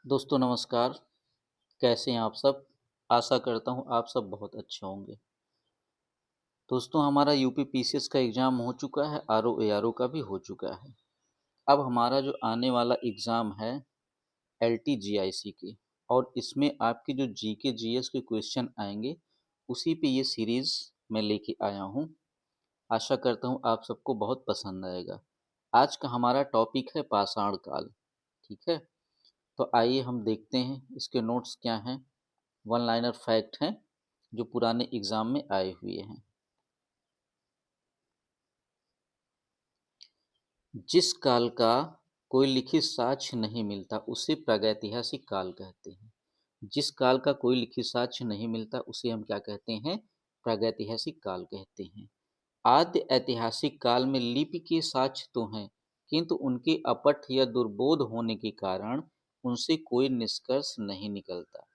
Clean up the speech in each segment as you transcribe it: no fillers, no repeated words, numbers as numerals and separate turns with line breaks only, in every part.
दोस्तों नमस्कार, कैसे हैं आप सब? आशा करता हूँ आप सब बहुत अच्छे होंगे। दोस्तों हमारा यूपी पीसीएस का एग्ज़ाम हो चुका है, आरओ एआरओ का भी हो चुका है। अब हमारा जो आने वाला एग्ज़ाम है एलटीजीआईसी की और इसमें आपके जो जीके जीएस के क्वेश्चन आएँगे, उसी पे ये सीरीज़ मैं लेके आया हूँ। आशा करता हूँ आप सबको बहुत पसंद आएगा। आज का हमारा टॉपिक है पाषाण काल, ठीक है? तो आइए हम देखते हैं इसके नोट्स क्या हैं। वन लाइनर फैक्ट हैं जो पुराने एग्जाम में आए हुए हैं। जिस काल का कोई लिखित साक्ष्य नहीं मिलता उसे प्रागैतिहासिक काल कहते हैं। जिस काल का कोई लिखित साक्ष्य नहीं मिलता उसे हम क्या कहते हैं? प्रागैतिहासिक काल कहते हैं। आद्य ऐतिहासिक काल में लिपि के साक्ष्य तो हैं, किंतु उनके अपठ्य या दुर्बोध होने के कारण उनसे कोई निष्कर्ष नहीं निकलता।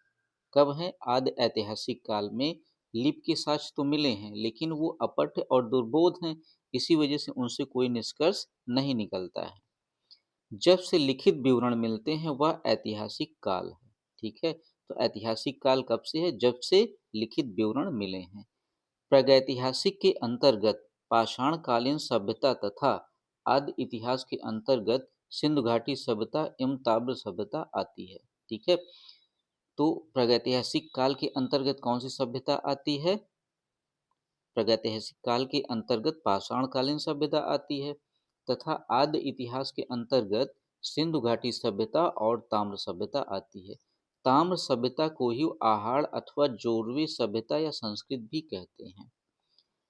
कब है? आदि ऐतिहासिक काल में लिपि के साक्ष्य तो मिले हैं लेकिन वो अपठ्य और दुर्बोध हैं, इसी वजह से उनसे कोई निष्कर्ष नहीं निकलता है। जब से लिखित विवरण मिलते हैं वह ऐतिहासिक काल है। ठीक है, तो ऐतिहासिक काल कब से है? जब से लिखित विवरण मिले हैं। प्रागैतिहासिक के अंतर्गत पाषाणकालीन सभ्यता तथा आदि इतिहास के अंतर्गत सिंधु घाटी सभ्यता एवं ताम्र सभ्यता आती है। ठीक है, तो प्रागैतिहासिक काल के अंतर्गत कौन सी सभ्यता आती है? प्रागैतिहासिक काल के अंतर्गत पाषाणकालीन सभ्यता आती है तथा आद्य इतिहास के अंतर्गत सिंधु घाटी सभ्यता और ताम्र सभ्यता आती है। ताम्र सभ्यता को ही आहार अथवा जोरवे सभ्यता या संस्कृत भी कहते हैं।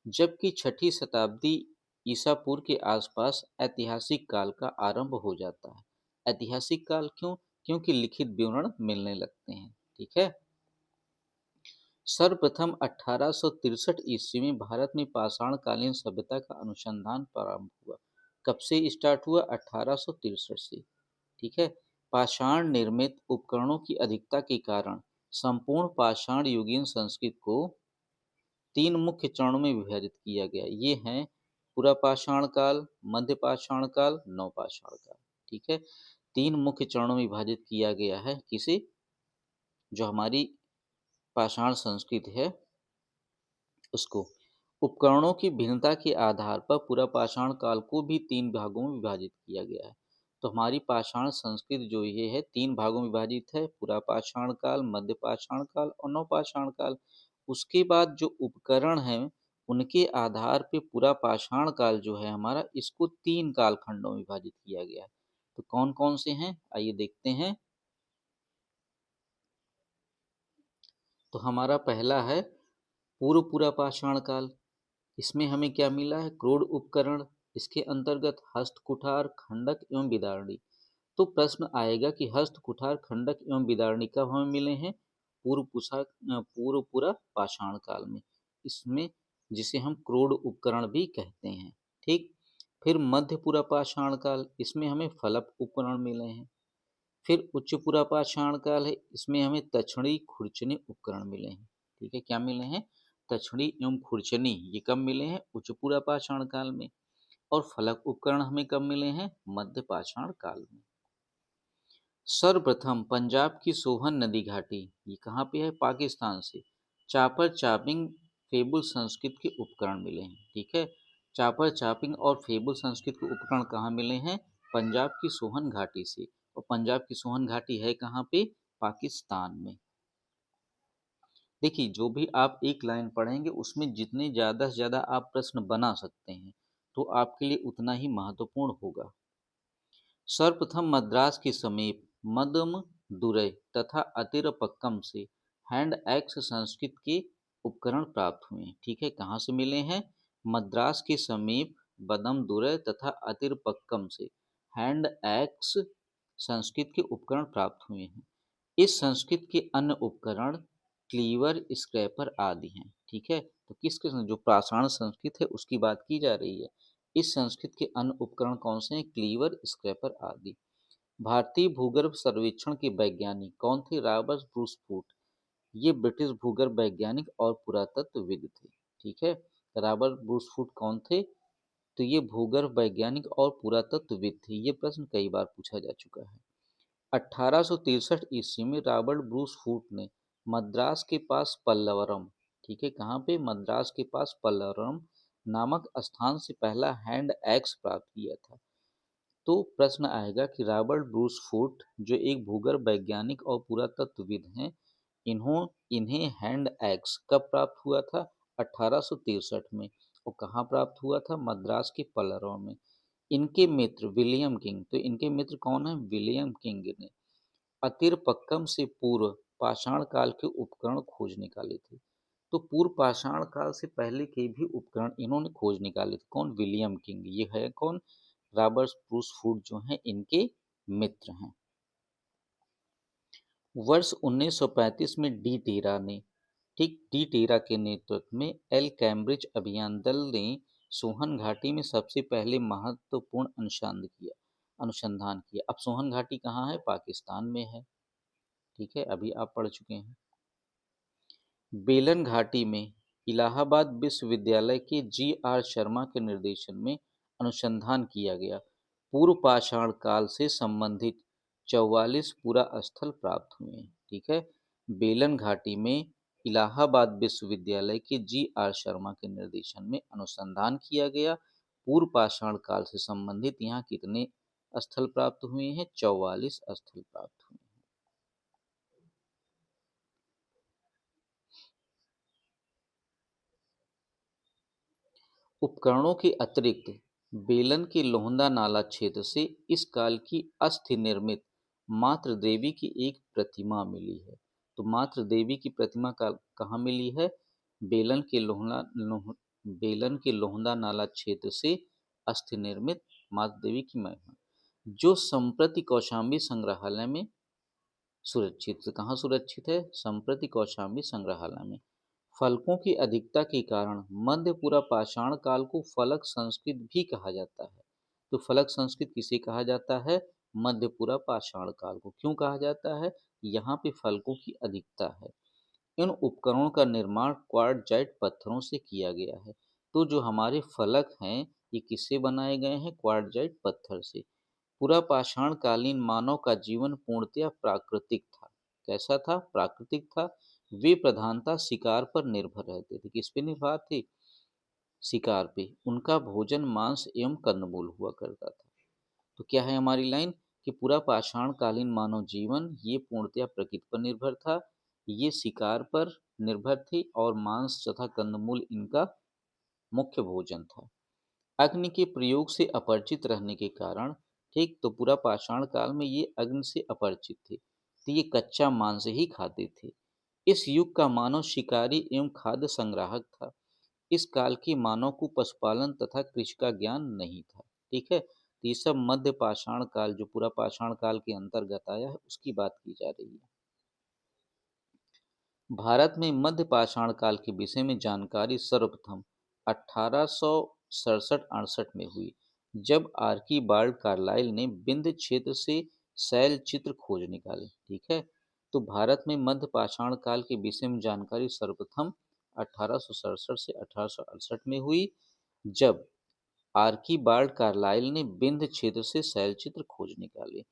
जबकि छठी शताब्दी ईसा पूर्व के आसपास ऐतिहासिक काल का आरंभ हो जाता है। ऐतिहासिक काल क्यों? क्योंकि लिखित विवरण मिलने लगते हैं। ठीक है, सर्वप्रथम 1863 ईस्वी में भारत में पाषाणकालीन सभ्यता का अनुसंधान प्रारंभ हुआ। कब से स्टार्ट हुआ? 1863 से। ठीक है, पाषाण निर्मित उपकरणों की अधिकता के कारण संपूर्ण पाषाण युगीन संस्कृति को तीन मुख्य चरणों में विभाजित किया गया। ये हैं पुरापाषाण काल, मध्य पाषाण काल, नवपाषाण काल। ठीक है, तीन मुख्य चरणों में विभाजित किया गया है। किसे? जो हमारी पाषाण संस्कृति है उसको। उपकरणों की भिन्नता के आधार पर पूरा पाषाण काल को भी तीन भागों में विभाजित किया गया है। तो हमारी पाषाण संस्कृति जो ये है तीन भागों में विभाजित है, पूरा पाषाण काल, मध्य पाषाण काल और नवपाषाण काल। उसके बाद जो उपकरण हैं उनके आधार पे पूरा पाषाण काल जो है हमारा, इसको तीन कालखंडों में विभाजित किया गया है। तो कौन कौन से हैं आइए देखते हैं। तो हमारा पहला है पूर्व पूरा पाषाण काल। इसमें हमें क्या मिला है? क्रोड उपकरण। इसके अंतर्गत हस्त कुठार, खंडक एवं बिदारणी। तो प्रश्न आएगा कि हस्त कुठार, खंडक एवं बिदारणी कब हमें मिले हैं? पूर्व पूरा पाषाण काल में। इसमें जिसे हम क्रोड उपकरण भी कहते हैं। ठीक, फिर मध्य पूरा पाषाण काल, इसमें हमें फलक उपकरण मिले हैं। फिर उच्च पुरा पाषाण काल है, इसमें हमें तक्षणी खुरचनी उपकरण मिले हैं। ठीक है, क्या मिले हैं? तक्षणी एवं खुरचनी, ये कब मिले हैं? उच्च पुरा पाषाण काल में। और फलक उपकरण हमें कब मिले हैं? मध्य पाषाण काल में। सर्वप्रथम पंजाब की सोहन नदी घाटी, ये कहाँ पे है? पाकिस्तान से चापर चापिंग फेबुल संस्कृत के उपकरण मिले हैं। ठीक है, चापर चापिंग और फेबुल संस्कृत के उपकरण कहाँ मिले हैं? पंजाब की सोहन घाटी से। और पंजाब की सोहन घाटी है कहाँ पे? पाकिस्तान में। देखिए, जो भी आप एक लाइन पढ़ेंगे उसमें जितने ज़्यादा से ज़्यादा आप प्रश्न बना सकते हैं तो आपके लिए उतना ही महत्वपूर्ण होगा। सर्वप्रथम मद्रास के समीप मदम दुरै तथा अतिरपक्कम से हैंड एक्स संस्कृत के उपकरण प्राप्त हुए। ठीक है, कहाँ से मिले हैं? मद्रास के समीप बदम दुरै तथा अतिरपक्कम से हैंड एक्स संस्कृत के उपकरण प्राप्त हुए हैं। इस संस्कृत के अन्य उपकरण क्लीवर, स्क्रैपर आदि हैं। ठीक है, तो किसके जो पाषाण संस्कृत है उसकी बात की जा रही है। इस संस्कृत के अन्य उपकरण कौन से हैं? क्लीवर, स्क्रैपर आदि। भारतीय भूगर्भ सर्वेक्षण के वैज्ञानिक कौन थे? रॉबर्ट ब्रूसफूट। ये ब्रिटिश भूगर्भ वैज्ञानिक और पुरातत्वविद थे। ठीक है, रॉबर्ट ब्रूसफूट कौन थे? तो ये भूगर्भ वैज्ञानिक और पुरातत्वविद थे। ये प्रश्न कई बार पूछा जा चुका है। 1863 ईस्वी में रॉबर्ट ब्रूस फूट ने मद्रास के पास पल्लवरम, ठीक है, कहाँ पे, मद्रास के पास पल्लवरम नामक स्थान से पहला हैंड एक्स प्राप्त किया था। तो प्रश्न आएगा कि रॉबर्ट ब्रूस फूट जो एक भूगर्भ वैज्ञानिक और पुरातत्वविद हैं, इन्हों इन्हें हैंड एक्स कब प्राप्त हुआ था? 1863 में। और कहाँ प्राप्त हुआ था? मद्रास के पल्लवरम में। इनके मित्र विलियम किंग, तो इनके मित्र कौन है? विलियम किंग ने अतिरपक्कम से पूर्व पाषाण काल के उपकरण खोज निकाले थे। तो पूर्व पाषाण काल से पहले के भी उपकरण इन्होंने खोज निकाले थे। कौन? William king. ये है कौन? रॉबर्ट ब्रूस फूट जो हैं इनके मित्र हैं। वर्ष 1935 में डी टेरा ने, ठीक, डी टेरा के नेतृत्व में एल कैम्ब्रिज अभियान दल ने सोहन घाटी में सबसे पहले महत्वपूर्ण अनुसंधान किया। अब सोहन घाटी कहाँ है? पाकिस्तान में है, ठीक है, अभी आप पढ़ चुके हैं। बेलन घाटी में इलाहाबाद विश्वविद्यालय के जी आर शर्मा के निर्देशन में अनुसंधान किया गया। पूर्व पाषाण काल से संबंधित 44 पुरा स्थल प्राप्त हुए हैं, ठीक है। बेलन घाटी में इलाहाबाद विश्वविद्यालय के जी आर शर्मा के निर्देशन में अनुसंधान किया गया। पूर्व पाषाण काल से संबंधित यहाँ कितने स्थल प्राप्त हुए हैं? 44 स्थल प्राप्त हुए हैं। उपकरणों के अतिरिक्त बेलन के लोहंदा नाला क्षेत्र से इस काल की अस्थि निर्मित मातृ देवी की एक प्रतिमा मिली है। तो मातृ देवी की प्रतिमा का कहाँ मिली है? बेलन के बेलन के लोहंदा नाला क्षेत्र से अस्थि निर्मित मातृ देवी की महिमा, जो संप्रति कौशाम्बी संग्रहालय में सुरक्षित। कहाँ सुरक्षित है? संप्रति कौशाम्बी संग्रहालय में। फलकों की अधिकता के कारण मध्यपुरा पाषाण काल को फलक संस्कृत भी कहा जाता है। तो फलक संस्कृत किसे कहा जाता है? मध्यपुरा पाषाण काल को। क्यों कहा जाता है? यहाँ पे फलकों की अधिकता है। इन उपकरणों का निर्माण क्वार्टजाइट पत्थरों से किया गया है। तो जो हमारे फलक हैं ये किससे बनाए गए हैं? क्वार्टजाइट पत्थर से। पूरा पाषाण कालीन मानव का जीवन पूर्णतया प्राकृतिक था। कैसा था? प्राकृतिक था। वे प्रधानतः शिकार पर निर्भर रहते थे। किस पे निर्भर थे? शिकार पे। उनका भोजन मांस एवं कंदमूल हुआ करता था। तो क्या है हमारी लाइन? कि पूरा पाषाण कालीन मानव जीवन ये पूर्णतया प्रकृति पर निर्भर था, ये शिकार पर निर्भर थे और मांस तथा कंदमूल इनका मुख्य भोजन था। अग्नि के प्रयोग से अपरिचित रहने के कारण, ठीक, तो पूरा पाषाण काल में ये अग्नि से अपरिचित थे, तो ये कच्चा मांस ही खाते थे। इस युग का मानव शिकारी एवं खाद्य संग्राहक था। इस काल के मानव को पशुपालन तथा कृषि का ज्ञान नहीं था, ठीक है। तो ये सब मध्य पाषाण काल जो पूरा पाषाण काल के अंतर्गत आया है उसकी बात की जा रही है। भारत में मध्य पाषाण काल के विषय में जानकारी सर्वप्रथम 1867-68 में हुई, जब आर्कीबाल्ड कार्लाइल ने विंध्य क्षेत्र से शैल चित्र खोज निकाले, ठीक है। तो भारत में मध्य पाषाण काल के विषय में जानकारी सर्वप्रथम 1867 से 1868 में हुई, जब आर्कीबाल्ड कार्लाइल ने विंध्य क्षेत्र से शैल चित्र खोज निकाले।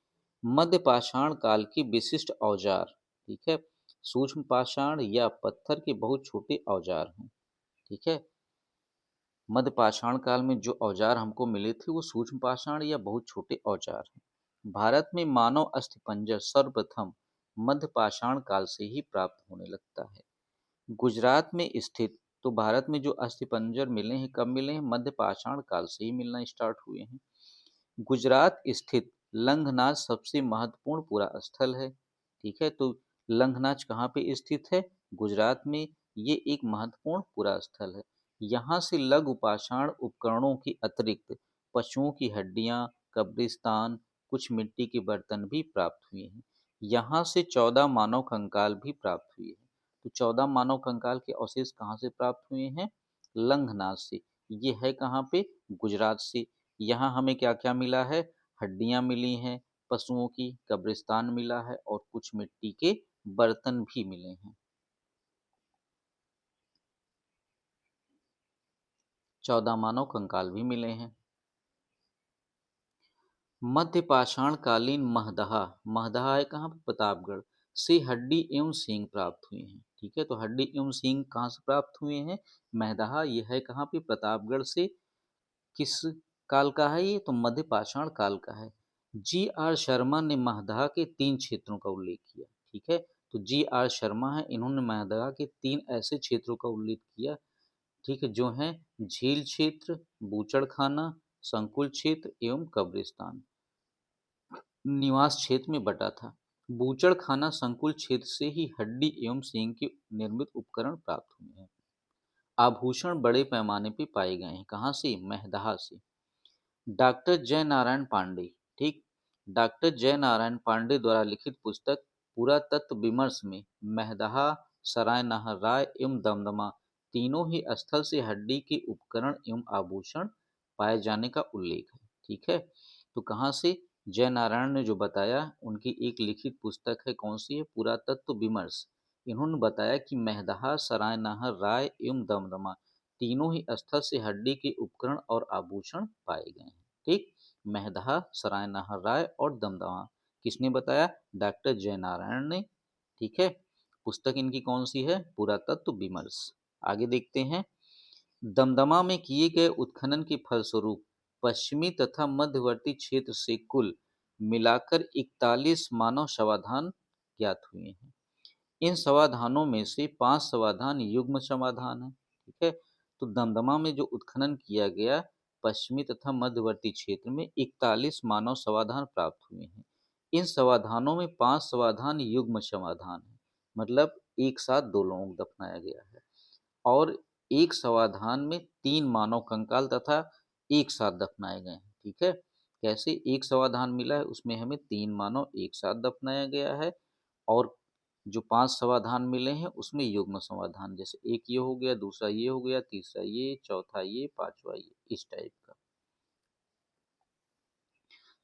मध्य पाषाण काल के विशिष्ट औजार, ठीक है, सूक्ष्म पाषाण या पत्थर के बहुत छोटे औजार हैं, ठीक है। मध्य पाषाण काल में जो औजार हमको मिले थे वो सूक्ष्म पाषाण या बहुत छोटे औजार हैं। भारत में मानव अस्थिपंजर सर्वप्रथम मध्य पाषाण काल से ही प्राप्त होने लगता है। गुजरात में स्थित, तो भारत में जो अस्थिपंजर मिले हैं कब मिले हैं? मध्य पाषाण काल से ही मिलना स्टार्ट हुए हैं। गुजरात स्थित लंघनाच सबसे महत्वपूर्ण पुरा स्थल है, ठीक है। तो लंघनाच कहाँ पे स्थित है? गुजरात में। ये एक महत्वपूर्ण पुरा स्थल है। यहाँ से लघु पाषाण उपकरणों के अतिरिक्त पशुओं की हड्डियां, कब्रिस्तान, कुछ मिट्टी के बर्तन भी प्राप्त हुए हैं। यहाँ से 14 मानव कंकाल भी प्राप्त हुए हैं। तो 14 मानव कंकाल के अवशेष कहाँ से प्राप्त हुए हैं? लंघनाच से। ये है कहाँ पे? गुजरात से। यहाँ हमें क्या क्या मिला है? हड्डियां मिली हैं पशुओं की, कब्रिस्तान मिला है और कुछ मिट्टी के बर्तन भी मिले हैं। 14 मानव कंकाल भी मिले हैं। मध्य पाषाण कालीन महदहा, महदहा है कहाँ पे, प्रतापगढ़ से हड्डी एवं सींग प्राप्त हुए हैं। ठीक है, तो हड्डी एवं सींग कहाँ से प्राप्त हुए हैं, महदहा, यह है कहाँ पे, प्रतापगढ़ से। किस काल का है ये, तो मध्य पाषाण काल का है। जी आर शर्मा ने महदहा के 3 क्षेत्रों का उल्लेख किया। ठीक है, तो जी आर शर्मा है, इन्होंने महदहा के 3 ऐसे क्षेत्रों का उल्लेख किया। ठीक है, जो हैं झील क्षेत्र, बूचड़खाना, संकुल क्षेत्र एवं कब्रिस्तान। निवास क्षेत्र में बटा था। बूचड़खाना संकुल क्षेत्र से ही हड्डी एवं सींग के निर्मित उपकरण प्राप्त हुए हैं। आभूषण बड़े पैमाने पे पाए गए हैं, कहाँ से, महदहा से। डॉक्टर जय नारायण पांडे, ठीक, डॉक्टर जय नारायण पांडे द्वारा लिखित पुस्तक पुरातत्व विमर्श में महदहा, सराय नहर एवं दमदमा तीनों ही स्थल से हड्डी के उपकरण एवं आभूषण पाए जाने का उल्लेख है। ठीक है, तो कहाँ से, जय नारायण ने जो बताया, उनकी एक लिखित पुस्तक है, कौन सी है, पुरातत्व विमर्श। इन्होंने बताया कि महदहा, सराय नहर, राय एवं दमदमा तीनों ही स्थल से हड्डी के उपकरण और आभूषण पाए गए हैं। ठीक, महदहा, सराय नहर, राय और दमदमा किसने बताया, डॉक्टर जयनारायण ने। ठीक है, पुस्तक इनकी कौन सी है, पुरातत्व विमर्श। आगे देखते हैं। दमदमा में किए गए उत्खनन के फलस्वरूप पश्चिमी तथा मध्यवर्ती क्षेत्र से कुल मिलाकर 41 मानव समाधान ज्ञात हुए हैं। इन समाधानों में से 5 समाधान युग्म समाधान है। ठीक है, तो दमदमा में जो उत्खनन किया गया पश्चिमी तथा मध्यवर्ती क्षेत्र में 41 मानव समाधान प्राप्त हुए हैं। इन समाधानों में 5 समाधान युग्म समाधान है, मतलब एक साथ 2 लोगों को दफनाया गया है। और एक समाधान में 3 मानव कंकाल तथा एक साथ दफनाए गए हैं। ठीक है, कैसे, एक समाधान मिला है उसमें हमें 3 मानव एक साथ दफनाया गया है, और जो 5 समाधान मिले हैं उसमें युग्म समाधान, जैसे एक ये हो गया, दूसरा ये हो गया, तीसरा ये, चौथा ये, पांचवा ये, इस टाइप का।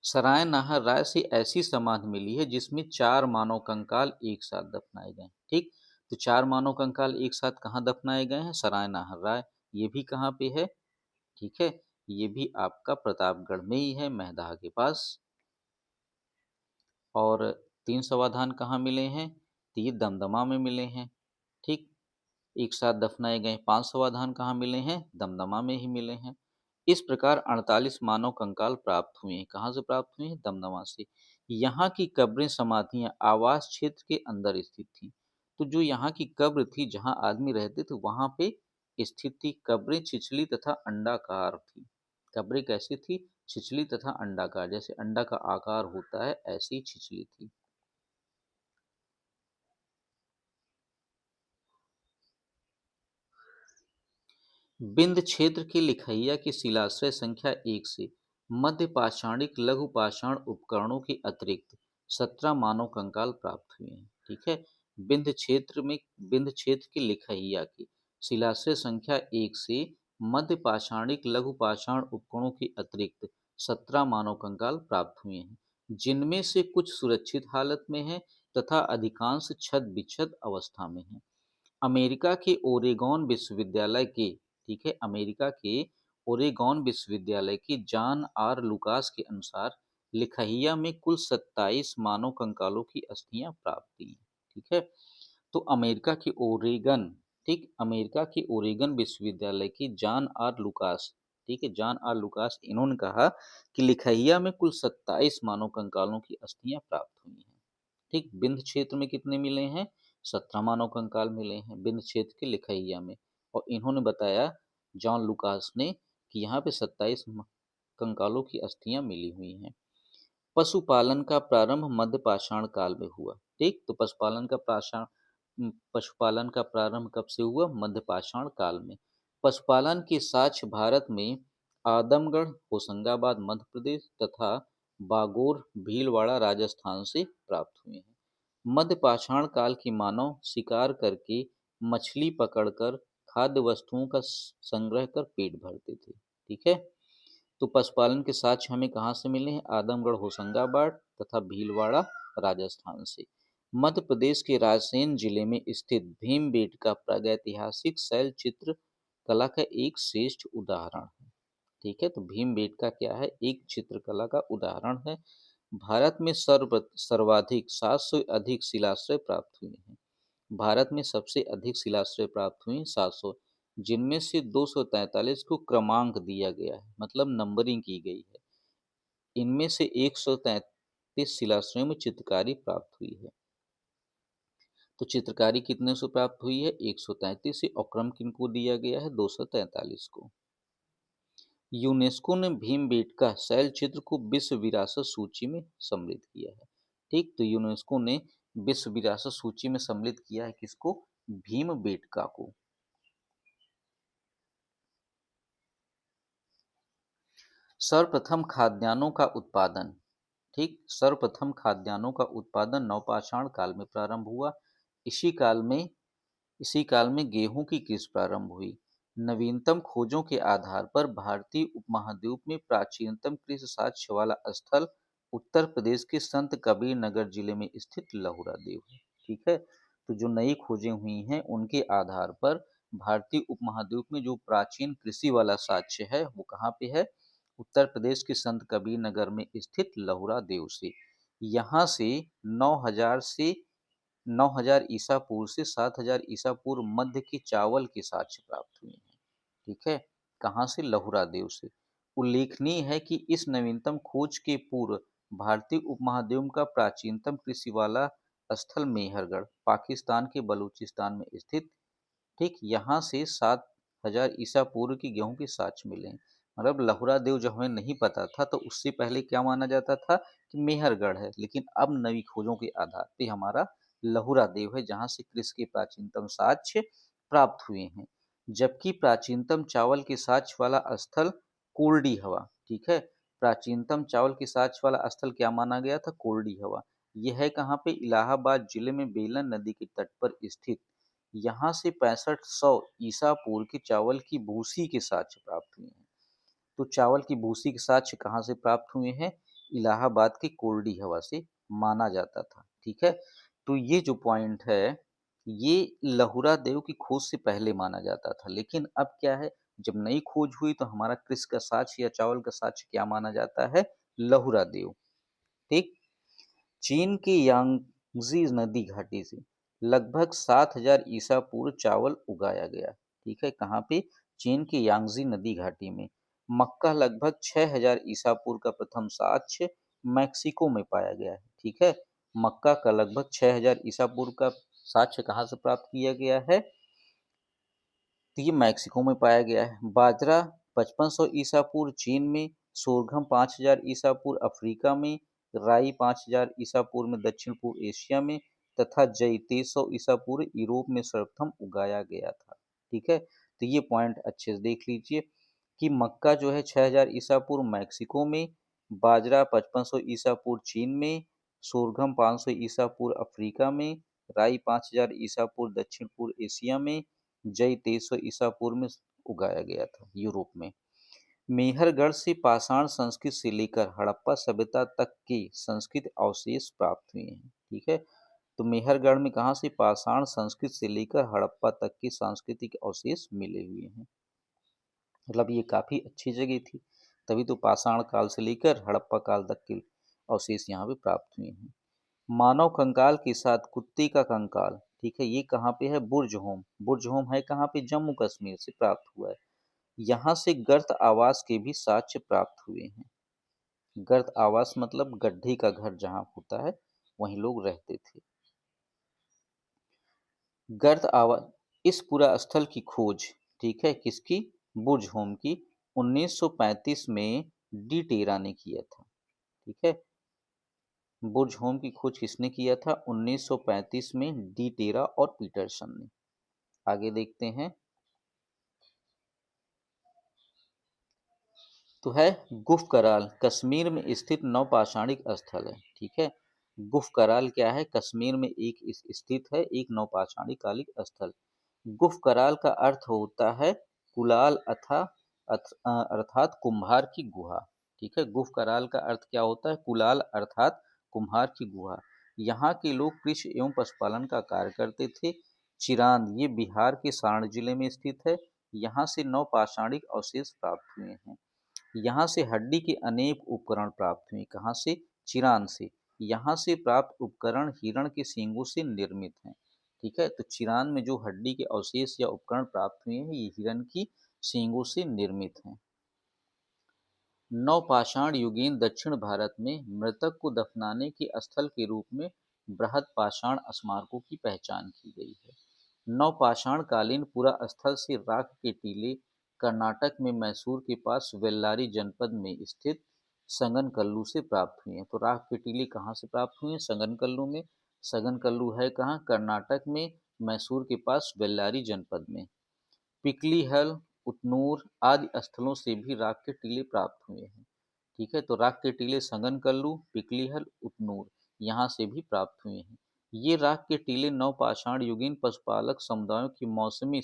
सराय नहर राय से ऐसी समाधि मिली है जिसमें 4 मानव कंकाल एक साथ दफनाए गए हैं। ठीक, तो 4 मानव कंकाल एक साथ कहाँ दफनाए गए हैं, सराय नहर राय। ये भी कहाँ पे है, ठीक है, ये भी आपका प्रतापगढ़ में ही है, महदहा के पास। और 3 समाधान कहाँ मिले हैं, तो ये दमदमा में मिले हैं। ठीक, एक साथ दफनाए गए 5 समाधान कहाँ मिले हैं, दमदमा में ही मिले हैं। इस प्रकार 48 मानव कंकाल प्राप्त हुए हैं, कहाँ से प्राप्त हुए हैं, दमदमा से। यहाँ की कब्रें, समाधियां आवास क्षेत्र के अंदर स्थित थी। तो जो यहाँ की कब्र थी जहाँ आदमी रहते थे वहां पे स्थित थी। कब्रें छिछली तथा अंडाकार थी। कब्रें कैसी थी, छिछली तथा अंडाकार, जैसे अंडा का आकार होता है ऐसी छिछली थी। बिंद क्षेत्र के लिखैया की शिलाश्रय संख्या 1 से मध्य पाषाणिक लघु पाषाण उपकरणों के अतिरिक्त 17 मानव कंकाल प्राप्त हुए हैं। ठीक है, बिंद क्षेत्र के लिखैया की शिलाश्रय संख्या 1 से मध्य पाषाणिक लघु पाषाण उपकरणों के अतिरिक्त 17 मानव कंकाल प्राप्त हुए हैं, जिनमें से कुछ सुरक्षित हालत में हैं तथा अधिकांश छद विच्छद अवस्था में हैं। अमेरिका के ओरेगॉन विश्वविद्यालय के, ठीक है, अमेरिका के ओरेगॉन विश्वविद्यालय की जॉन आर लुकास के अनुसार लिखहिया में कुल 27 मानव कंकालों की अस्थियां प्राप्त हुई हैं। ठीक है, तो अमेरिका के ओरेगन, ठीक, अमेरिका के ओरेगन विश्वविद्यालय की जॉन आर लुकास, ठीक है, जॉन आर लुकास, इन्होंने कहा कि लिखहिया में कुल 27 मानव कंकालों की अस्थियां प्राप्त हुई हैं। ठीक, बिंद क्षेत्र में कितने मिले हैं, 17 मानव कंकाल मिले हैं बिंद क्षेत्र के लिखैया में। और इन्होंने बताया, जॉन लुकास ने, कि यहाँ पे 27 कंकालों की अस्थियां मिली हुई हैं। पशुपालन का प्रारंभ मध्य पाषाण काल में हुआ। ठीक, तो पशुपालन का प्रारंभ कब से हुआ, मध्य पाषाण काल में। पशुपालन के साक्ष्य भारत में आदमगढ़, होशंगाबाद मध्य प्रदेश तथा बागोर, भीलवाड़ा राजस्थान से प्राप्त हुए हैं। मध्य पाषाण काल के मानव शिकार करके, मछली पकड़कर, खाद्य वस्तुओं का संग्रह कर पेट भरते थे। ठीक है, तो पशुपालन के साक्ष्य हमें कहाँ से मिले हैं, आदमगढ़, होशंगाबाद तथा भीलवाड़ा राजस्थान से। मध्य प्रदेश के रायसेन जिले में स्थित भीमबेटका प्रागैतिहासिक शैल चित्र कला का एक श्रेष्ठ उदाहरण है। ठीक है, तो भीमबेटका क्या है, एक चित्रकला का उदाहरण है। भारत में सर्वाधिक 700 अधिक शिलाश्रय प्राप्त हुए हैं। भारत में सबसे अधिक शिलाश्रय प्राप्त हुए 700, जिनमें से 243 को क्रमांक दिया गया है, मतलब नंबरिंग की गई है। इनमें से 133 शिलाश्रयों में चित्रकारी प्राप्त हुई है। तो चित्रकारी कितने से प्राप्त हुई है, 133 से, और क्रम किनको दिया गया है, 243 को। यूनेस्को ने भीमबेटका शैल चित्र को विश्व विरासत सूची में सम्मिलित किया है। ठीक, तो यूनेस्को ने विश्व विरासत सूची में सम्मिलित किया है किसको, भीमबेटका को। सर्वप्रथम खाद्यान्नों का उत्पादन। ठीक, सर्वप्रथम खाद्यान्नों का उत्पादन नवपाषाण काल में प्रारंभ हुआ। इसी काल में इसी काल में गेहूं की कृषि प्रारंभ हुई। नवीनतम खोजों के आधार पर भारतीय उपमहाद्वीप में प्राचीनतम कृषि साक्ष्य वाला स्थल उत्तर प्रदेश के संत कबीर नगर जिले में स्थित लहुरा देव है। ठीक है, तो जो नई खोजें हुई हैं उनके आधार पर भारतीय उपमहाद्वीप में जो प्राचीन कृषि वाला साक्ष्य है वो कहाँ पे है, उत्तर प्रदेश के संत कबीर नगर में स्थित लहुरा देव से। यहाँ से 9000 ईसा पूर्व से 7000 ईसा पूर्व मध्य के चावल के साक्ष्य प्राप्त हुए हैं। ठीक है, कहाँ से, लहुरा देव से। उल्लेखनीय है कि इस नवीनतम खोज के पूर्व भारतीय उपमहाद्वीप का प्राचीनतम कृषि वाला स्थल मेहरगढ़ पाकिस्तान के बलूचिस्तान में स्थित। ठीक, यहाँ से 7000 ईसा पूर्व की गेहूं के साक्ष्य मिले हैं। मतलब लहुरा देव जब हमें नहीं पता था तो उससे पहले क्या माना जाता था कि मेहरगढ़ है, लेकिन अब नवी खोजों के आधार पे हमारा लहुरा देव है जहाँ से कृषि के प्राचीनतम साक्ष्य प्राप्त हुए हैं। जबकि प्राचीनतम चावल के साक्ष्य वाला स्थल कोल्डी हवा। ठीक है, प्राचीनतम चावल के साक्ष्य वाला स्थल क्या माना गया था, कोल्डी हवा। यह है कहाँ पे, इलाहाबाद जिले में बेलन नदी के तट पर स्थित। यहाँ से 6500 ईसा पूर्व के चावल की भूसी के साक्ष्य प्राप्त हुए हैं। तो चावल की भूसी के साक्ष्य कहाँ से प्राप्त हुए हैं, इलाहाबाद के कोल्डी हवा से माना जाता था। ठीक है, तो ये जो पॉइंट है ये लहुरा देव की खोज से पहले माना जाता था, लेकिन अब क्या है, जब नई खोज हुई तो हमारा कृषि का साक्ष्य या चावल का साक्ष्य क्या माना जाता है, लहुरा देव। ठीक, चीन की यांगजी नदी घाटी से लगभग 7000 ईसा पूर्व चावल उगाया गया। ठीक है, कहाँ पे, चीन की यांगजी नदी घाटी में। मक्का लगभग 6000 ईसा पूर्व का प्रथम साक्ष्य मैक्सिको में पाया गया है। ठीक है, मक्का का लगभग 6000 ईसा पूर्व का साक्ष्य कहाँ से प्राप्त किया गया है, तो ये मैक्सिको में पाया गया है। बाजरा 5500 ईसा पूर्व चीन में, सोरघम 5000 ईसा पूर्व अफ्रीका में, राई 5000 ईसा पूर्व में दक्षिण पूर्व एशिया में, तथा जई 2300 ईसा पूर्व यूरोप में सर्वप्रथम उगाया गया था। ठीक है, तो ये पॉइंट अच्छे से देख लीजिए कि मक्का जो है 6000 ईसा पूर्व मैक्सिको में, बाजरा 5500 ईसा पूर्व चीन में, सोरघम 500 ईसा पूर्व अफ्रीका में, राई 5000 ईसा पूर्व दक्षिण पूर्व एशिया में, जय 2300 ईसा पूर्व में उगाया गया था यूरोप में। मेहरगढ़ से पाषाण संस्कृति से लेकर हड़प्पा सभ्यता तक के संस्कृत अवशेष प्राप्त हुए हैं। ठीक है, तो मेहरगढ़ में कहाँ से, पाषाण संस्कृति से लेकर हड़प्पा तक के सांस्कृतिक अवशेष मिले हुए हैं। मतलब ये काफी अच्छी जगह थी, तभी तो पाषाण काल से लेकर हड़प्पा काल तक के अवशेष यहाँ पे प्राप्त हुए हैं। मानव कंकाल के साथ कुत्ते का कंकाल। ठीक है, ये कहाँ पे है, बुर्ज होम। बुर्ज होम है कहाँ पे, जम्मू कश्मीर से प्राप्त हुआ है। यहाँ से गर्त आवास के भी साक्ष्य प्राप्त हुए हैं। गर्त आवास मतलब गड्ढे का घर जहाँ होता है वहीं लोग रहते थे। गर्त आवास, इस पूरा स्थल की खोज, ठीक है, किसकी, बुर्ज होम की, 1935 में डी टेरा ने किया था। ठीक है, बुर्ज होम की खोज किसने किया था, 1935 में डी टेरा और पीटरसन ने। आगे देखते हैं, तो है गुफ कराल, कश्मीर में स्थित नवपाषाणिक स्थल है। ठीक है, गुफ कराल क्या है, कश्मीर में एक स्थित है एक नवपाषाणिक कालिक स्थल। गुफ कराल का अर्थ होता है कुलाल अर्थात कुम्हार की गुहा। ठीक है, गुफ कराल का अर्थ क्या होता है, कुलाल अर्थात कुम्हार की गुहा। यहाँ के लोग कृषि एवं पशुपालन का कार्य करते थे। चिरांद, ये बिहार के सारण जिले में स्थित है। यहाँ से नवपाषाणिक अवशेष प्राप्त हुए हैं। यहाँ से हड्डी के अनेक उपकरण प्राप्त हुए। कहाँ से? चिरान से। यहाँ से प्राप्त उपकरण हिरण के सींगों से निर्मित हैं। ठीक है, तो चिरान में जो हड्डी के अवशेष या उपकरण प्राप्त हुए हैं ये हिरण की सींगों से निर्मित हैं। नवपाषाण युगीन दक्षिण भारत में मृतक को दफनाने के स्थल के रूप में बृहद पाषाण स्मारकों की पहचान की गई है। नवपाषाण कालीन पुरा स्थल से राख के टीले कर्नाटक में मैसूर के पास बेल्लारी जनपद में स्थित संगनकल्लू से प्राप्त हुए हैं। तो राख के टीले कहाँ से प्राप्त हुए हैं? संगनकल्लू में। संगनकल्लू है कहाँ? कर्नाटक में, मैसूर के पास बेल्लारी जनपद में। पिकली हल, उतनूर आदि स्थलों से भी राख के टीले प्राप्त हुए हैं। ठीक है, तो राख के टीले संगनकल्लू, पिकलीहल, उतनूर यहाँ से भी प्राप्त हुए हैं। ये राख के टीले नवपाषाण युगीन पशुपालक समुदायों की मौसमी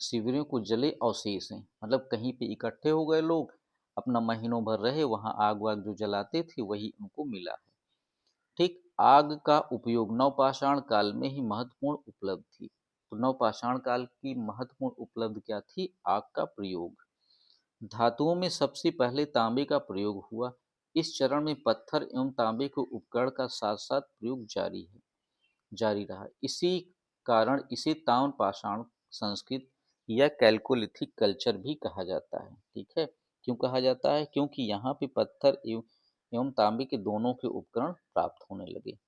शिविरों को जले अवशेष हैं। मतलब कहीं पे इकट्ठे हो गए लोग, अपना महीनों भर रहे, वहाँ आग वाग जो जलाते थे वही उनको मिला है। ठीक, आग का उपयोग नवपाषाण काल में ही महत्वपूर्ण उपलब्ध थी। तो नवपाषाण काल की महत्वपूर्ण उपलब्ध क्या थी? आग का प्रयोग। धातुओं में सबसे पहले तांबे का प्रयोग हुआ। इस चरण में पत्थर एवं तांबे के उपकरण का साथ साथ प्रयोग जारी रहा। इसी कारण इसे ताम्रपाषाण संस्कृति या कैल्कोलिथिक कल्चर भी कहा जाता है। ठीक है, क्यों कहा जाता है? क्योंकि यहाँ पे पत्थर एवं तांबे के दोनों के उपकरण प्राप्त होने लगे।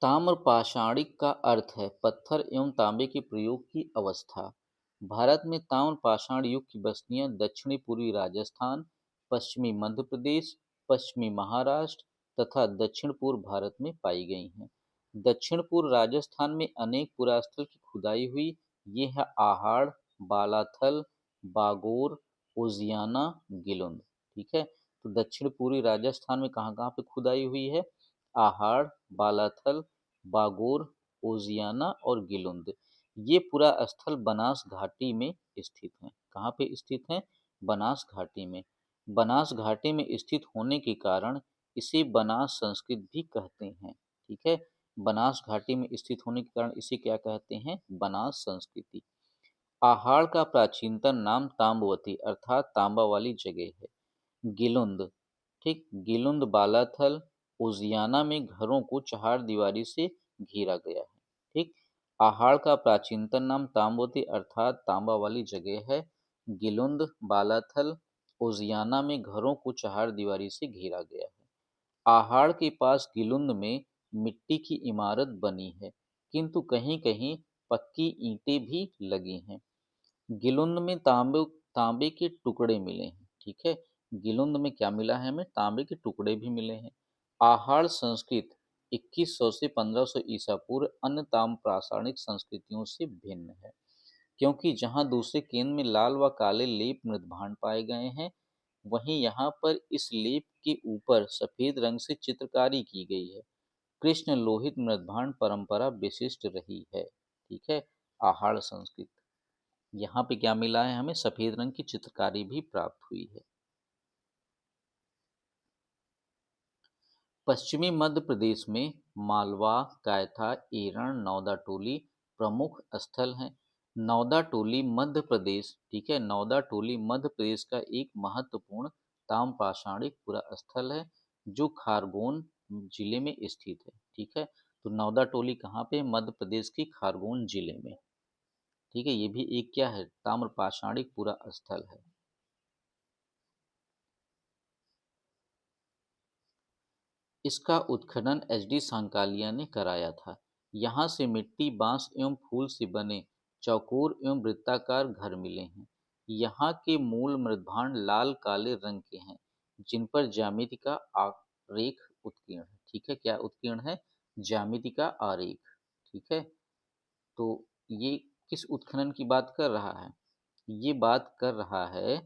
ताम्रपाषाणिक का अर्थ है पत्थर एवं तांबे के प्रयोग की अवस्था। भारत में ताम्रपाषाण युग की बस्तियां दक्षिणी पूर्वी राजस्थान, पश्चिमी मध्य प्रदेश, पश्चिमी महाराष्ट्र तथा दक्षिण पूर्व भारत में पाई गई हैं। दक्षिण पूर्व राजस्थान में अनेक पुरास्थल की खुदाई हुई। ये है आहाड़, बालाथल, बागोर, उजियाना, गिलुंद। ठीक है, तो दक्षिण पूर्वी राजस्थान में कहाँ कहाँ पे खुदाई हुई है? आहाड़, बालाथल, बागोर, ओजियाना और गिलुंद। ये पूरा स्थल बनास घाटी में स्थित है। कहाँ पे स्थित है? बनास घाटी में। बनास घाटी में स्थित होने के कारण इसे बनास संस्कृत भी कहते हैं। ठीक है, बनास घाटी में स्थित होने के कारण इसे क्या कहते हैं? बनास संस्कृति। आहाड़ का प्राचीनतम नाम ताम्बवती अर्थात तांबा वाली जगह है। गिलुंद, ठीक, गिलुंद बालाथल, उजियाना में घरों को चहार दीवारी से घेरा गया है। ठीक, आहाड़ का प्राचीनतम नाम ताम्बवती अर्थात तांबा वाली जगह है। गिलुंद बालाथल, उजियाना में घरों को चहार दीवारी से घेरा गया है। आहाड़ के पास गिलुंद में मिट्टी की इमारत बनी है, किंतु कहीं कहीं पक्की ईंटें भी लगी हैं। गिलुंद में तांबे के टुकड़े मिले हैं। ठीक है, गिलुंद में क्या मिला है? हमें तांबे के टुकड़े भी मिले हैं। आहाड़ संस्कृत 2100 से 1500 ईसा पूर्व अन्य ताम्रपाषाणिक संस्कृतियों से भिन्न है, क्योंकि जहां दूसरे केंद्र में लाल व काले लेप मृदभांड पाए गए हैं, वहीं यहाँ पर इस लेप के ऊपर सफेद रंग से चित्रकारी की गई है। कृष्ण लोहित मृदभांड परंपरा विशिष्ट रही है। ठीक है, आहाड़ संस्कृत। यहाँ पे क्या मिला है? हमें सफेद रंग की चित्रकारी भी प्राप्त हुई है। पश्चिमी मध्य प्रदेश में मालवा, कायथा, एरण, नौदा टोली प्रमुख स्थल हैं। नौदा टोली मध्य प्रदेश, ठीक है, नौदा टोली मध्य प्रदेश का एक महत्वपूर्ण ताम्रपाषाणिक पुरा स्थल है जो खारगोन जिले में स्थित है। ठीक है, तो नौदा टोली कहाँ पे? मध्य प्रदेश के खारगोन जिले में। ठीक है, ये भी एक क्या है? ताम्रपाषाणिक पुरा स्थल है। इसका उत्खनन एच.डी. सांकालिया ने कराया था। यहाँ से मिट्टी, बांस एवं फूल से बने चौकोर एवं वृत्ताकार घर मिले हैं। यहाँ के मूल मृदभांड लाल काले रंग के हैं, जिन पर ज्यामिति का आरेख उत्कीर्ण है। ठीक है, क्या उत्कीर्ण है? ज्यामिति का आरेख। ठीक है, तो ये किस उत्खनन की बात कर रहा है? ये बात कर रहा है,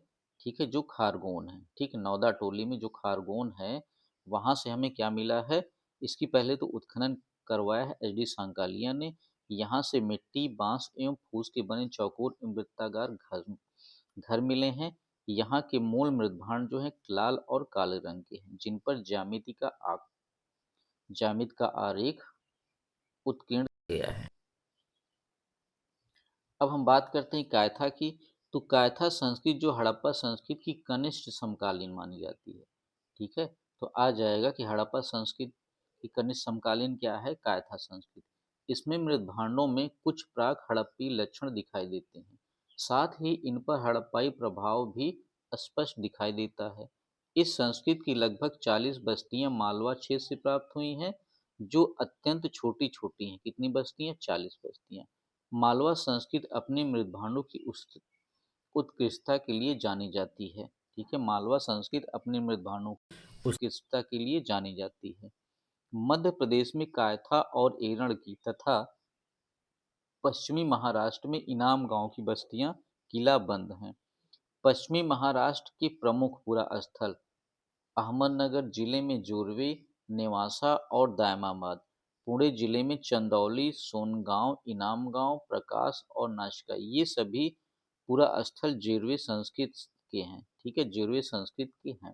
ठीक है, जो खारगोन है। ठीक, नौदा टोली में जो खारगोन है वहां से हमें क्या मिला है? इसकी पहले तो उत्खनन करवाया है एच.डी. सांकालिया ने। यहाँ से मिट्टी, बांस एवं फूस के बने चौकोर एवं वृत्ताकार घर घर मिले हैं। यहाँ के मूल मृदभांड जो है लाल और काले रंग के हैं, जिन पर ज्यामिति का आरेख उत्कीर्ण गया है। अब हम बात करते हैं कायथा की। तो कायथा संस्कृत जो हड़प्पा संस्कृत की कनिष्ठ समकालीन मानी जाती है। ठीक है, तो आ जाएगा कि हड़प्पा संस्कृत की कनिष्ठ समकालीन क्या है, कायथा संस्कृत। इसमें मृद्भांडों में कुछ प्राक हड़प्पी लक्षण दिखाई देते हैं, साथ ही इन पर हड़प्पाई प्रभाव भी स्पष्ट दिखाई देता है। इस संस्कृत की लगभग 40 बस्तियां मालवा क्षेत्र से प्राप्त हुई हैं, जो अत्यंत छोटी छोटी हैं। कितनी बस्तियां? 40 बस्तियां। मालवा संस्कृत अपने मृद्भांडों की उत्कृष्टता के लिए जानी जाती है। ठीक है, मालवा संस्कृत अपने मृद्भांडों की उत्कृष्टता के लिए जानी जाती है। मध्य प्रदेश में कायथा और एरण की तथा पश्चिमी महाराष्ट्र में इनाम गांव की बस्तियां किलाबंद हैं। पश्चिमी महाराष्ट्र के प्रमुख पुरा स्थल अहमदनगर जिले में जोरवे, नेवासा और दायमाबाद। पुणे जिले में चंदौली, सोनगांव, इनामगांव, प्रकाश और नाशिका, ये सभी पूरा स्थल जोरवे संस्कृत के हैं। ठीक है, जोरवे संस्कृत के हैं।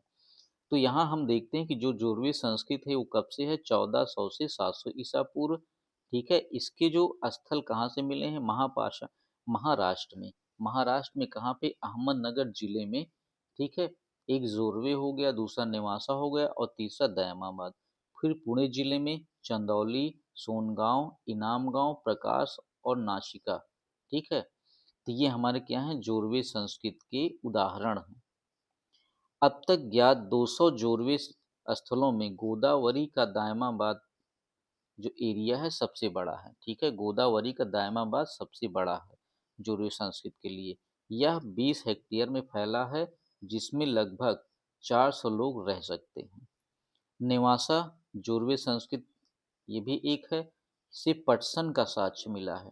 तो यहाँ हम देखते हैं कि जो जोरवे संस्कृत है वो कब से है, 1400 से 700 ईसा पूर्व। ठीक है, इसके जो स्थल कहाँ से मिले हैं, महापाषाण, महाराष्ट्र में। महाराष्ट्र में कहाँ पे, अहमदनगर जिले में। ठीक है, एक जोरवे हो गया, दूसरा नेवासा हो गया और तीसरा दयामाबाद। फिर पुणे जिले में चंदौली, सोनगांव, इनामगांव, प्रकाश और नाशिका। ठीक है, तो ये हमारे क्या हैं, जोरवे संस्कृत के उदाहरण हैं। अब तक ज्ञात 200 जोरवे स्थलों में गोदावरी का दायमाबाद जो एरिया है सबसे बड़ा है। ठीक है, गोदावरी का दायमाबाद सबसे बड़ा है जोरवे संस्कृत के लिए। यह 20 हेक्टेयर में फैला है, जिसमें लगभग 400 लोग रह सकते हैं। नेवासा जोरवे संस्कृत ये भी एक है, से पटसन का साक्ष्य मिला है।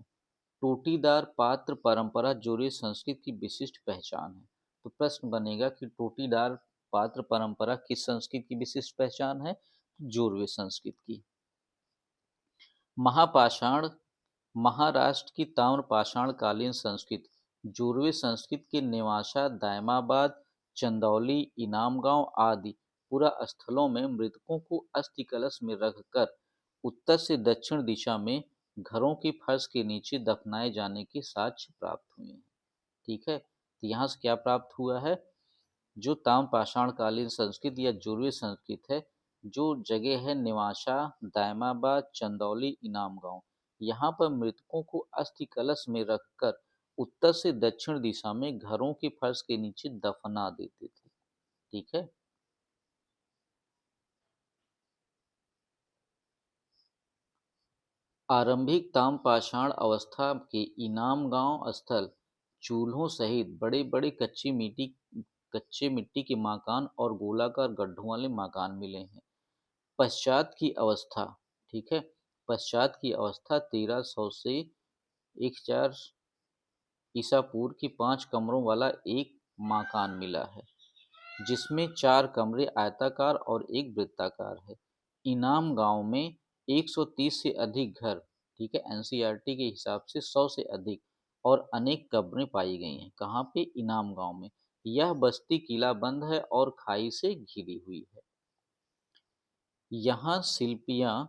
टोटीदार पात्र परंपरा जोरवे संस्कृत की विशिष्ट पहचान है। तो प्रश्न बनेगा कि टोटीदार पात्र परंपरा किस संस्कृत की विशिष्ट पहचान है, जोरवे संस्कृत की। महापाषाण, महाराष्ट्र की ताम्रपाषाण कालीन संस्कृत जोरवे संस्कृत के नेवासा, दायमाबाद, चंदौली, इनामगांव आदि पुरा स्थलों में मृतकों को अस्थि कलश में रखकर उत्तर से दक्षिण दिशा में घरों की फर्श के नीचे दफनाए जाने के साक्ष्य प्राप्त हुए हैं। ठीक है, तो यहाँ से क्या प्राप्त हुआ है, जो ताम्रपाषाण कालीन संस्कृत या जोरवे संस्कृत है, जो जगह है नेवासा, दायमाबाद, चंदौली, इनामगांव, यहाँ पर मृतकों को अस्थि कलश में रखकर उत्तर से दक्षिण दिशा में घरों के फर्श के नीचे दफना देते थे। ठीक है, आरंभिक ताम्रपाषाण अवस्था के इनाम गांव स्थल चूल्हों सहित बड़े बड़े कच्चे मिट्टी के मकान और गोलाकार गड्ढों वाले मकान मिले हैं। पश्चात की अवस्था, ठीक है, पश्चात की अवस्था 1300 से 1000 ईसा पूर्व की 5 कमरों वाला एक मकान मिला है, जिसमें 4 कमरे आयताकार और एक वृत्ताकार है। इनाम गांव में 130 से अधिक घर, ठीक है, एनसीईआरटी के हिसाब से 100 से अधिक और अनेक कब्रें पाई गई हैं। कहाँ पे, इनाम गांव में। यह बस्ती किलाबंद है और खाई से घिरी हुई है। यहाँ शिल्पियाँ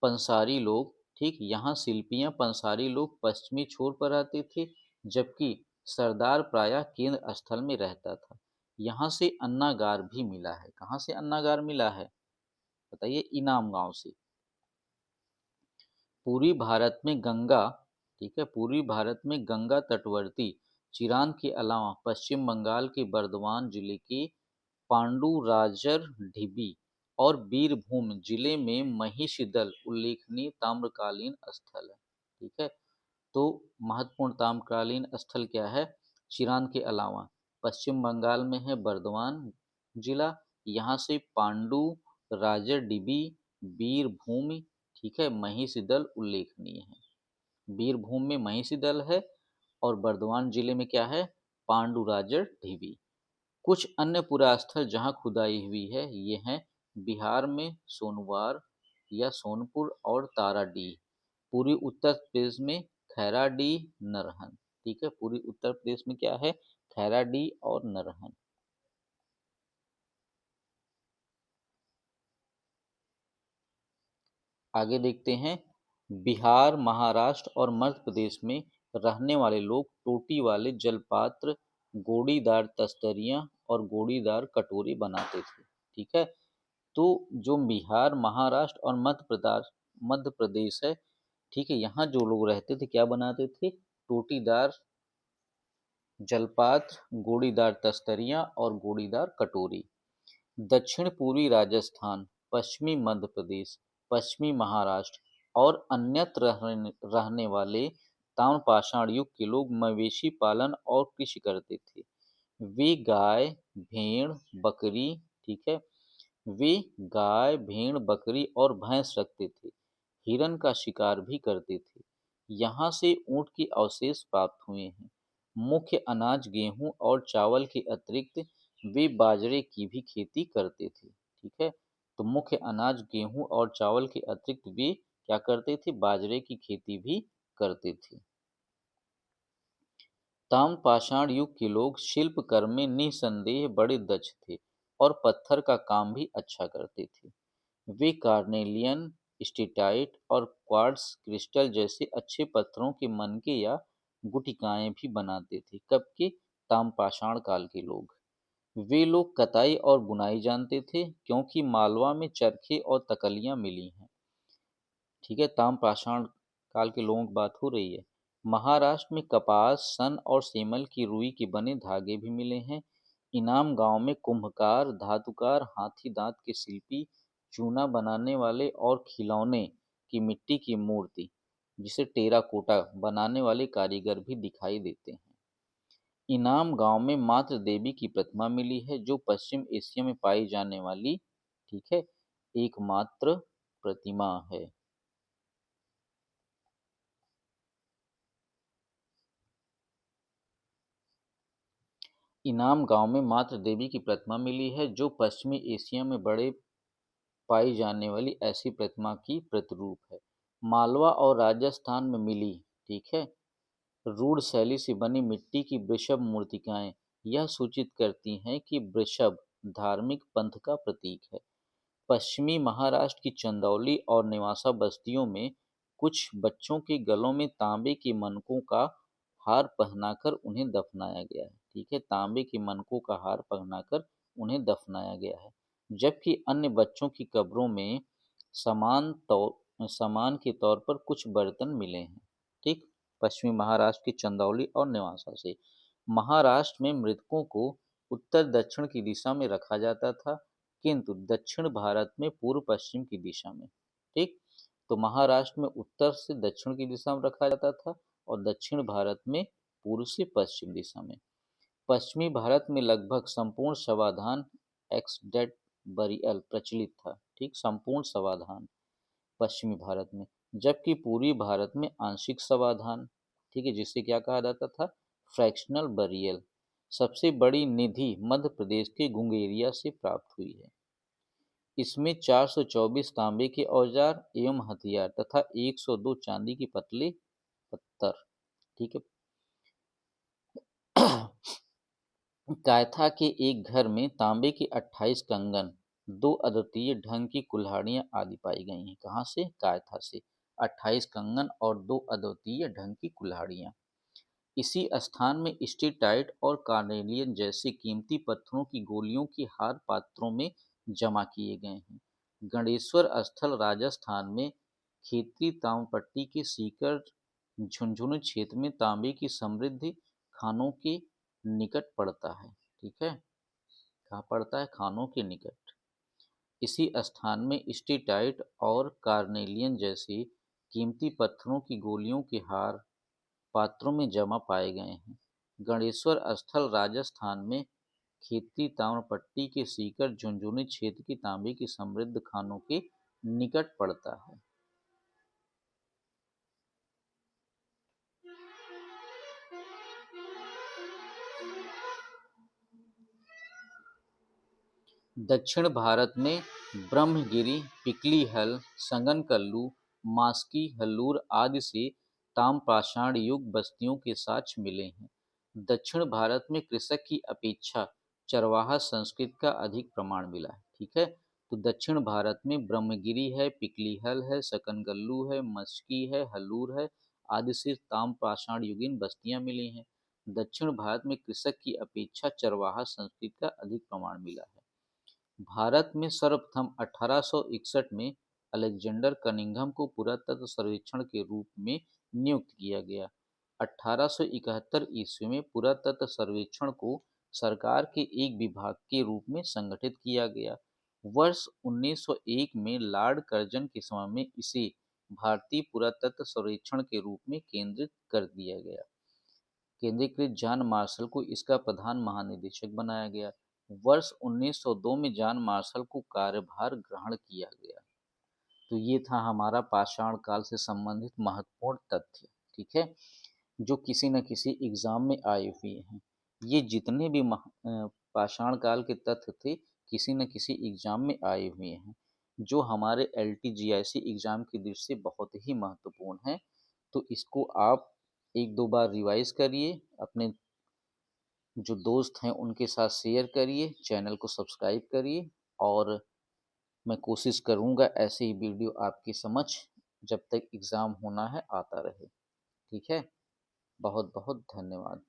पंसारी लोग, ठीक, यहाँ शिल्पियाँ पंसारी लोग पश्चिमी छोर पर रहते थे, जबकि सरदार प्रायः केंद्र स्थल में रहता था। यहाँ से अन्नागार भी मिला है। कहाँ से अन्नागार मिला है, बताइए, इनाम गांव से। पूर्वी भारत में गंगा, ठीक है, पूर्वी भारत में गंगा तटवर्ती चिरांद के अलावा पश्चिम बंगाल के बर्धमान जिले के पांडुराजर ढिबी और बीरभूम जिले में महिषीदल उल्लेखनीय ताम्रकालीन स्थल है। ठीक है, तो महत्वपूर्ण ताम्रकालीन स्थल क्या है, चिरांद के अलावा पश्चिम बंगाल में है बर्धमान जिला, यहाँ से पांडु राजर डिबी, बीरभूम, ठीक है, महिषीदल उल्लेखनीय है। बीरभूम में महिषीदल है और बर्धमान जिले में क्या है, पांडुराजर ढीबी। कुछ अन्य पुरास्थल जहाँ खुदाई हुई है ये हैं बिहार में सोनवार या सोनपुर और ताराडीह। पूर्वी उत्तर प्रदेश में खैराडीह, नरहन। ठीक है, पूर्वी उत्तर प्रदेश में क्या है, खैराडीह और नरहन। आगे देखते हैं, बिहार, महाराष्ट्र और मध्य प्रदेश में रहने वाले लोग टोटी वाले जलपात्र, गोड़ीदार तस्तरियां और गोड़ीदार कटोरे बनाते थे। ठीक है। तो जो बिहार, महाराष्ट्र और मध्य प्रदेश है, ठीक है, यहाँ जो लोग रहते थे क्या बनाते थे? टोटीदार जलपात्र, गोड़ीदार तस्तरियां और गोड़ीदार कटोरी। दक्षिण पूर्वी राजस्थान, पश्चिमी मध्य प्रदेश, पश्चिमी महाराष्ट्र और अन्यत्र रहने वाले ताम्रपाषाण युग के लोग मवेशी पालन और कृषि करते थे। वे गाय, भेड़, बकरी, ठीक है, वे गाय, भेड़, बकरी और भैंस रखते थे। हिरन का शिकार भी करते थे। यहाँ से ऊँट के अवशेष प्राप्त हुए हैं। मुख्य अनाज गेहूं और चावल के अतिरिक्त वे बाजरे की भी खेती करते थे। ठीक है। तो मुख्य अनाज गेहूं और चावल के अतिरिक्त वे क्या करते थे? बाजरे की खेती भी करते थे। ताम्रपाषाण युग के लोग शिल्प कर्म में निसंदेह बड़े दक्ष थे और पत्थर का काम भी अच्छा करते थे। वे कार्नेलियन, स्टीटाइट और क्वार्ट्ज क्रिस्टल जैसे अच्छे पत्थरों के मनके या गुटिकाएं भी बनाते थे। कब के? ताम्रपाषाण काल के लोग। वे लोग कताई और बुनाई जानते थे क्योंकि मालवा में चरखे और तकलियां मिली हैं। ठीक है, ताम्रपाषाण काल के लोगों की बात हो रही है। महाराष्ट्र में कपास, सन और सेमल की रुई के बने धागे भी मिले हैं। इनाम गांव में कुम्भकार, धातुकार, हाथी दांत के शिल्पी, चूना बनाने वाले और खिलौने की मिट्टी की मूर्ति, जिसे टेराकोटा बनाने वाले कारीगर भी दिखाई देते हैं। इनाम गांव में मात्र देवी की प्रतिमा मिली है, जो पश्चिम एशिया में पाई जाने वाली, ठीक है, एकमात्र प्रतिमा है। इनाम गांव में मात्र देवी की प्रतिमा मिली है, जो पश्चिमी एशिया में बड़े पाई जाने वाली ऐसी प्रतिमा की प्रतिरूप है। मालवा और राजस्थान में मिली, ठीक है, रूढ़ शैली से बनी मिट्टी की वृषभ मूर्तिकाएं यह सूचित करती हैं कि वृषभ धार्मिक पंथ का प्रतीक है। पश्चिमी महाराष्ट्र की चंदौली और नेवासा बस्तियों में कुछ बच्चों के गलों में तांबे के मनकों का हार पहनाकर उन्हें दफनाया गया है। ठीक है, तांबे के मनकों का हार पहनाकर उन्हें दफनाया गया है। जबकि अन्य बच्चों की कब्रों में समान के तौर पर कुछ बर्तन मिले हैं। ठीक, पश्चिमी महाराष्ट्र की चंदौली और नेवासा से। महाराष्ट्र में मृतकों को उत्तर दक्षिण की दिशा में रखा जाता था, किंतु दक्षिण भारत में पूर्व पश्चिम की दिशा में। ठीक, तो महाराष्ट्र में उत्तर से दक्षिण की दिशा में रखा जाता था और दक्षिण भारत में पूर्व से पश्चिम दिशा में। पश्चिमी भारत में लगभग संपूर्ण शवाधान, एक्स डेड बरियल प्रचलित था। ठीक, संपूर्ण शवाधान पश्चिमी भारत में, जबकि पूर्वी भारत में आंशिक शवाधान, ठीक है, जिसे क्या कहा जाता था? Fractional burial. सबसे बड़ी निधि मध्य प्रदेश के गुंगेरिया से प्राप्त हुई है। इसमें 424 तांबे के औजार एवं हथियार तथा 102 चांदी के पतले पत्थर, ठीक है। कायथा के एक घर में तांबे के 28 कंगन, 2 अद्वितीय ढंग की कुल्हाड़ियां आदि पाई गई हैं। कहाँ से? कायथा से। 28 कंगन और 2 अद्वितीय ढंग की कुल्हाड़ियां। इसी स्थान में स्टीटाइट और कार्नेलियन जैसे कीमती पत्थरों की गोलियों के हार पात्रों में जमा किए गए हैं। गणेश्वर स्थल राजस्थान में खेती ताम्रपट्टी के सीकर झुंझुनू क्षेत्र में तांबे की समृद्धि खानों के निकट पड़ता है। ठीक है, कहाँ पड़ता है? खानों के निकट। इसी स्थान में स्टीटाइट और कार्नेलियन जैसे कीमती पत्थरों की गोलियों के हार पात्रों में जमा पाए गए हैं। गणेश्वर स्थल राजस्थान में खेती ताम्रपट्टी के सीकर झुंझुनू क्षेत्र की तांबे की समृद्ध खानों के निकट पड़ता है। दक्षिण भारत में ब्रह्मगिरी, पिकली हल, संगनकल्लू, मास्की, हल्लूर आदि से ताम्रपाषाण युग बस्तियों के साक्ष्य मिले हैं। दक्षिण भारत में कृषक की अपेक्षा चरवाहा संस्कृति का अधिक प्रमाण मिला है। ठीक है, तो दक्षिण भारत में ब्रह्मगिरी है, पिकली हल है, सकनगल्लू है, मस्की है, हल्लूर है आदि से ताम्रपाषाण युगीन बस्तियां मिली हैं। दक्षिण भारत में कृषक की अपेक्षा चरवाहा संस्कृति का अधिक प्रमाण मिला है। भारत में सर्वप्रथम 1861 में अलेक्जेंडर कनिंघम को पुरातत्व सर्वेक्षण के रूप में नियुक्त किया गया। 1871 ईस्वी में पुरातत्व सर्वेक्षण को सरकार के एक विभाग के रूप में संगठित किया गया। वर्ष 1901 में लॉर्ड कर्जन के समय में इसे भारतीय पुरातत्व सर्वेक्षण के रूप में केंद्रित कर दिया गया। केंद्रीकृत जॉन मार्शल को इसका प्रधान महानिदेशक बनाया गया। वर्ष 1902 में जॉन मार्शल को कार्यभार ग्रहण किया गया। तो ये था हमारा पाषाण काल से संबंधित महत्वपूर्ण तथ्य, ठीक है, जो किसी न किसी एग्जाम में आए हुए हैं। ये जितने भी पाषाण काल के तथ्य थे, किसी न किसी एग्जाम में आए हुए हैं, जो हमारे LTGIC एग्जाम की दृष्टि से बहुत ही महत्वपूर्ण है। तो इसको आप एक दो बार रिवाइज करिए, अपने जो दोस्त हैं उनके साथ शेयर करिए, चैनल को सब्सक्राइब करिए, और मैं कोशिश करूँगा ऐसे ही वीडियो आपकी समझ जब तक एग्ज़ाम होना है आता रहे। ठीक है, बहुत बहुत धन्यवाद।